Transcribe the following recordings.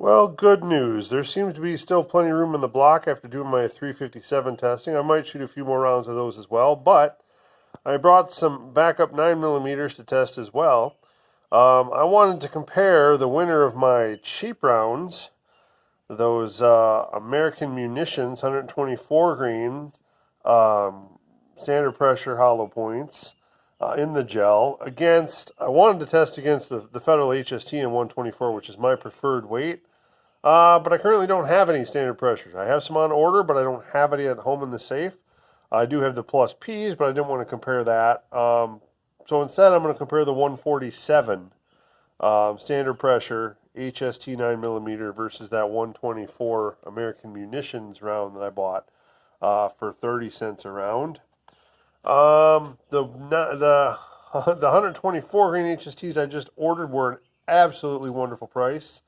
Well, good news. There seems to be still plenty of room in the block after doing my 357 testing. I might shoot a few more rounds of those as well, but I brought some backup 9mm to test as well. I wanted to compare the winner of my cheap rounds, those American Munitions 124 grain standard pressure hollow points in the gel, against, I wanted to test against the Federal HST in 124, which is my preferred weight. But I currently don't have any standard pressures. I have some on order, but I don't have any at home in the safe. I do have the Plus Ps, but I didn't want to compare that. So instead, I'm going to compare the 147 standard pressure HST 9mm versus that 124 American Munitions round that I bought for 30 cents a round. The 124 grain HSTs I just ordered were an absolutely wonderful price.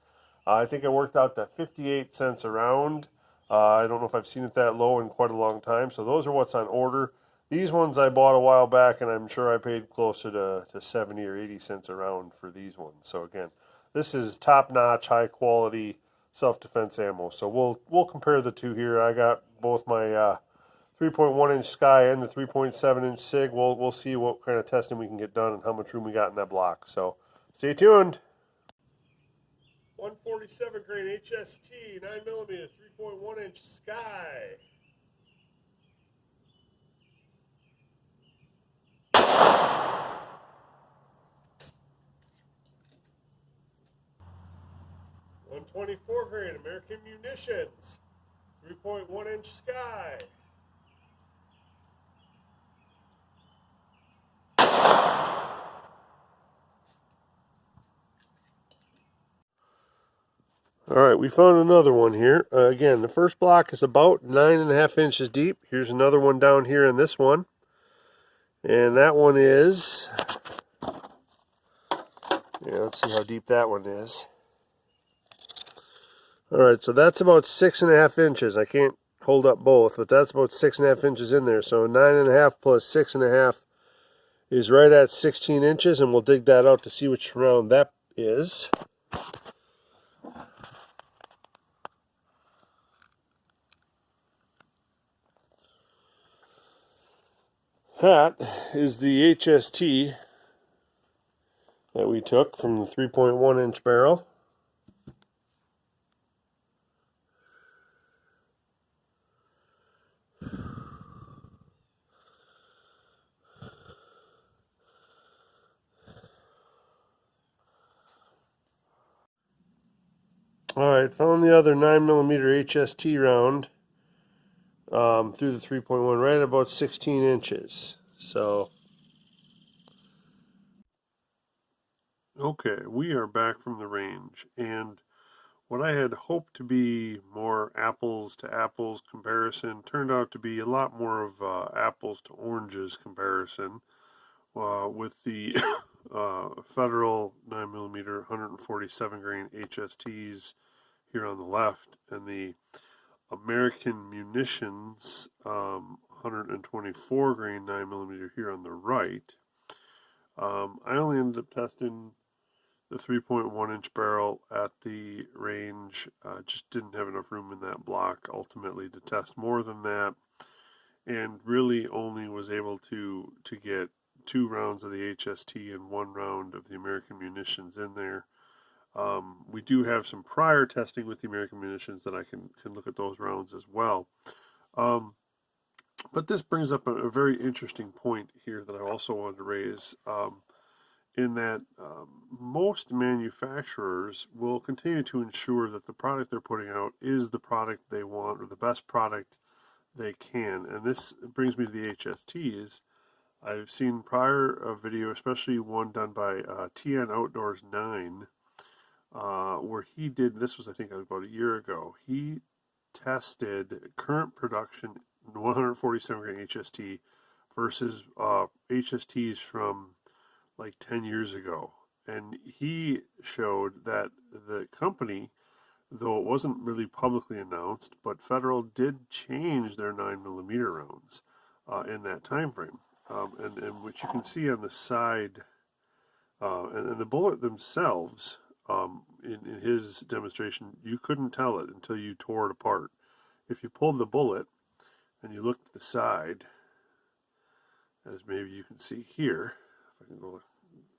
I think it worked out to 58 cents a round. I don't know if I've seen it that low in quite a long time. So those are what's on order. These ones I bought a while back, and I'm sure I paid closer to 70 or 80 cents a round for these ones. So again, this is top-notch, high-quality self-defense ammo. So we'll compare the two here. I got both my 3.1-inch Sky and the 3.7-inch Sig. We'll see what kind of testing we can get done and how much room we got in that block. So stay tuned. 147 grain HST, 9mm, 3.1-inch Sky. .124 grain American Munitions, 3.1-inch Sky. All right, we found another one here. Again, the first block is about 9.5 inches deep. Here's another one down here in this one. And that one is, let's see how deep that one is. All right, so that's about 6.5 inches. I can't hold up both, but that's about 6.5 inches in there. So 9.5 plus 6.5 is right at 16 inches, and we'll dig that out to see which round that is. That is the HST that we took from the 3.1-inch barrel. Alright, found the other 9mm HST round through the 3.1 right at about 16 inches. So, okay, we are back from the range, and what I had hoped to be more apples to apples comparison turned out to be a lot more of apples to oranges comparison with the Federal 9mm 147 grain HSTs here on the left and the American Munitions 124 grain 9mm here on the right. I only ended up testing the 3.1-inch barrel at the range. Just didn't have enough room in that block ultimately to test more than that, and really only was able to get 2 rounds of the HST and 1 round of the American Munitions in there. We do have some prior testing with the American Munitions that I can look at those rounds as well. But this brings up a very interesting point here that I also wanted to raise, in that most manufacturers will continue to ensure that the product they're putting out is the product they want, or the best product they can. And this brings me to the HSTs. I've seen prior video, especially one done by TN Outdoors 9, where he did, this was I think about a year ago, he tested current production 147 grain HST versus HSTs from like 10 years ago. And he showed that the company, though it wasn't really publicly announced, but Federal did change their 9mm rounds in that time frame. And which you can see on the side, and the bullet themselves in his demonstration, you couldn't tell it until you tore it apart. If you pulled the bullet and you looked at the side, as maybe you can see here, if I can go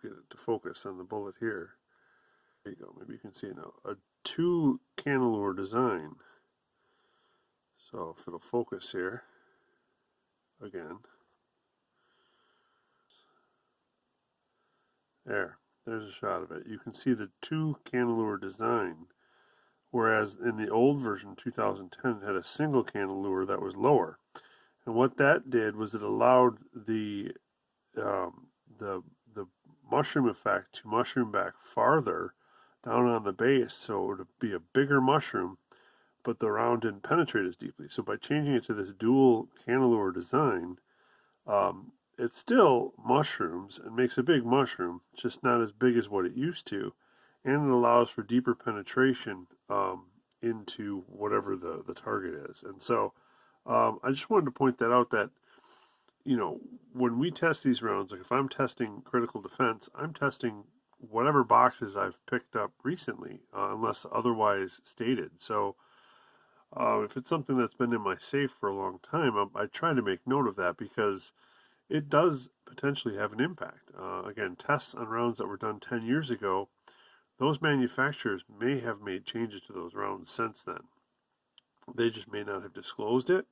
get it to focus on the bullet here. There you go, maybe you can see it now. A 2 cantilever design. So if it'll focus here, again. There's a shot of it. You can see the 2 cantilever design, whereas in the old version, 2010, it had a single cantilever that was lower. And what that did was it allowed the mushroom effect to mushroom back farther down on the base, so it would be a bigger mushroom, but the round didn't penetrate as deeply. So by changing it to this dual cantilever design, it still mushrooms and makes a big mushroom, just not as big as what it used to, and it allows for deeper penetration into whatever the target is. And so I just wanted to point that out, that when we test these rounds, like if I'm testing critical defense, I'm testing whatever boxes I've picked up recently, unless otherwise stated. So if it's something that's been in my safe for a long time, I try to make note of that, because it does potentially have an impact. Again, tests on rounds that were done 10 years ago, those manufacturers may have made changes to those rounds since then. They just may not have disclosed it.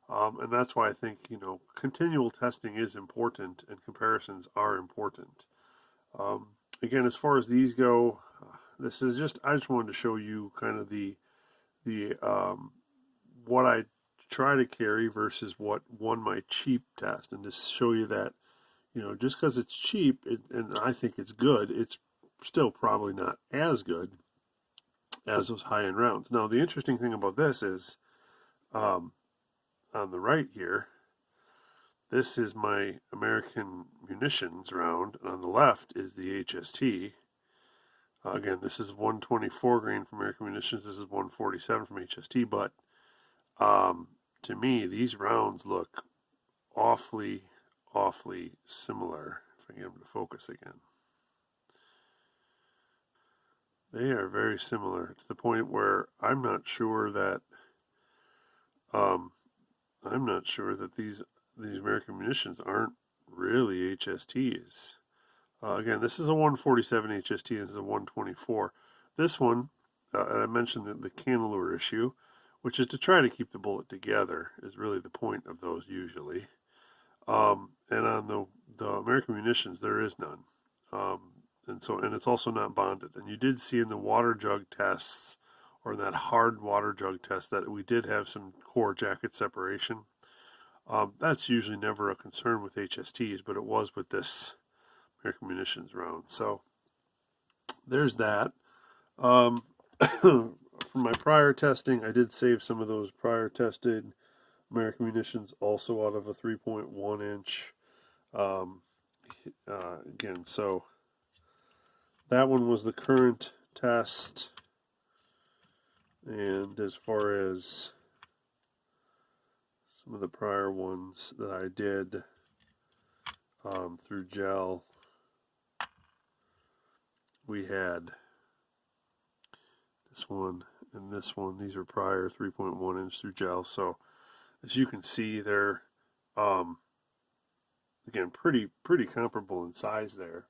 And that's why I think, continual testing is important and comparisons are important. Again, as far as these go, this is I just wanted to show you kind of the what I try to carry versus what won my cheap test, and just show you that, just because it's cheap and I think it's good, it's still probably not as good as those high-end rounds. Now, the interesting thing about this is, on the right here, this is my American Munitions round, and on the left is the HST. Again, this is 124 grain from American Munitions, this is 147 from HST, but to me, these rounds look awfully similar. If I can get them to focus again. They are very similar to the point where I'm not sure that these American Munitions aren't really HSTs. Again, this is a 147 HST, and this is a 124. This one, and I mentioned the cantilever issue, which is to try to keep the bullet together, is really the point of those usually. And on the American Munitions, there is none. And it's also not bonded. And you did see in the water jug tests, or in that hard water jug test, that we did have some core jacket separation. That's usually never a concern with HSTs, but it was with this American Munitions round. So there's that. From my prior testing, I did save some of those prior tested American Munitions also out of a 3.1 inch. Again, so that one was the current test. And as far as some of the prior ones that I did through gel, we had this one and this one. These are prior 3.1 inch through gel. So as you can see, they're again pretty comparable in size there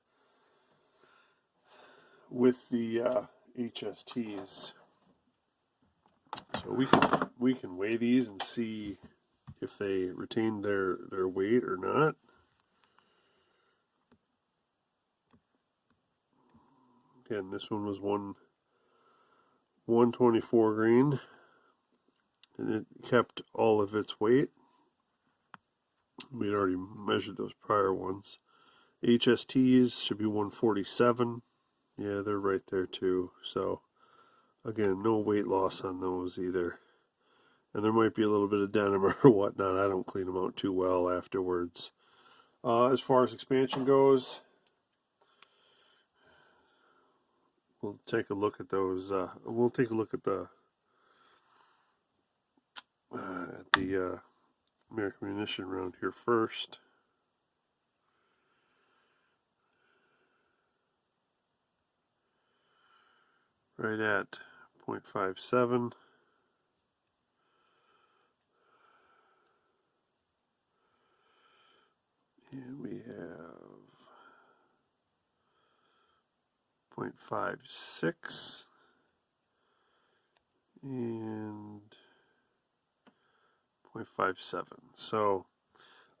with the HSTs. So we can weigh these and see if they retain their weight or not. Again, this one was 124 grain, and it kept all of its weight. We'd already measured those prior ones. HSTs should be 147. Yeah, they're right there too. So again, no weight loss on those either. And there might be a little bit of denim or whatnot. I don't clean them out too well afterwards. As far as expansion goes, we'll take a look at those. We'll take a look at the American Munition round here first. right at 0.57. And we have 0.56 and 0.57. So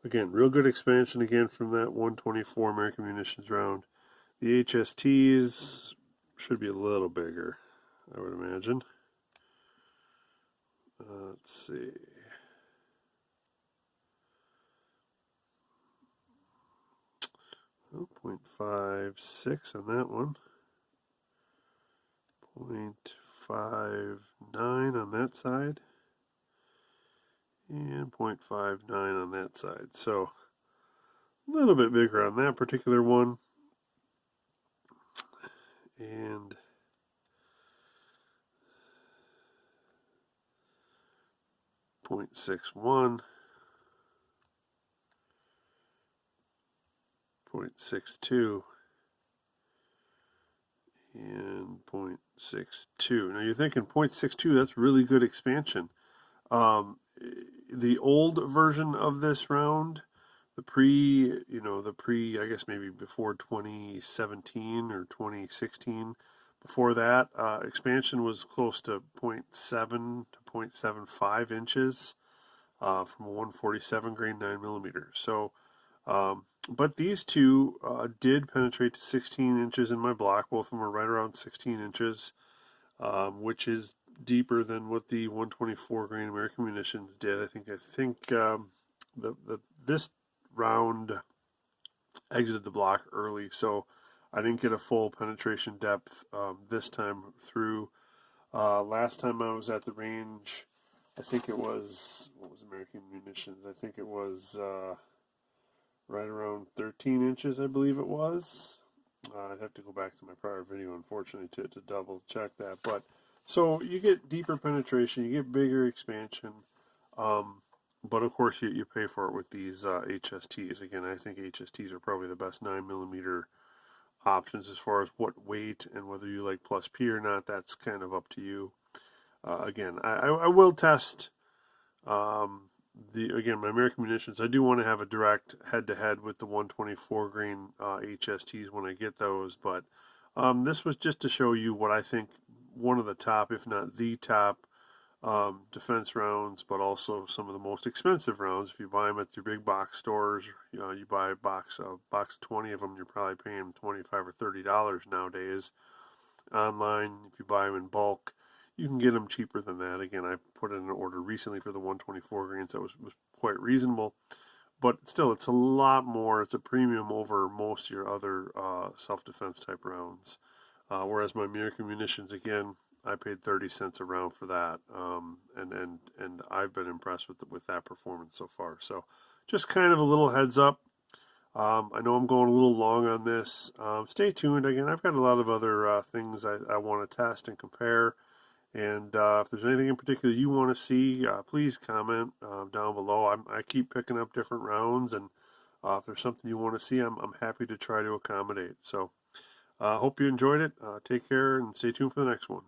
again, real good expansion again from that 124 American Munitions round. The HSTs should be a little bigger, I would imagine. Let's see. Oh, 0.56 on that one. 0.59 on that side. And 0.59 on that side. So a little bit bigger on that particular one. And .61, 0.62, and 0.62. Now you're thinking 0.62, that's really good expansion. The old version of this round, I guess maybe before 2017 or 2016, before that, expansion was close to 0.7 to 0.75 inches from a 147 grain 9mm. So, but these two did penetrate to 16 inches in my block. Both of them are right around 16 inches, which is deeper than what the 124 grain American Munitions did. I think this round exited the block early, so I didn't get a full penetration depth this time through. Last time I was at the range, I think it was, what was American Munitions? I think it was right around 13 inches, I believe it was. I'd have to go back to my prior video, unfortunately, to double check that. But so you get deeper penetration, you get bigger expansion, but of course you pay for it with these HSTs. Again, I think HSTs are probably the best 9mm options as far as what weight and whether you like plus P or not. That's kind of up to you. Again, I will test my American Munitions. I do want to have a direct head-to-head with the 124 grain HSTs when I get those, but this was just to show you what I think one of the top, if not the top, defense rounds, but also some of the most expensive rounds. If you buy them at your big box stores, you buy a box 20 of them, you're probably paying $25 or $30 nowadays. Online, if you buy them in bulk, you can get them cheaper than that. Again, I put in an order recently for the 124 grains that was quite reasonable, but still, it's a lot more. It's a premium over most of your other self-defense type rounds. Whereas my American Munitions, again, I paid 30 cents a round for that, and I've been impressed with that performance so far. So, just kind of a little heads up. I know I'm going a little long on this. Stay tuned. Again, I've got a lot of other things I want to test and compare. And if there's anything in particular you want to see, please comment down below. I keep picking up different rounds, and if there's something you want to see, I'm happy to try to accommodate. So, hope you enjoyed it. Take care and stay tuned for the next one.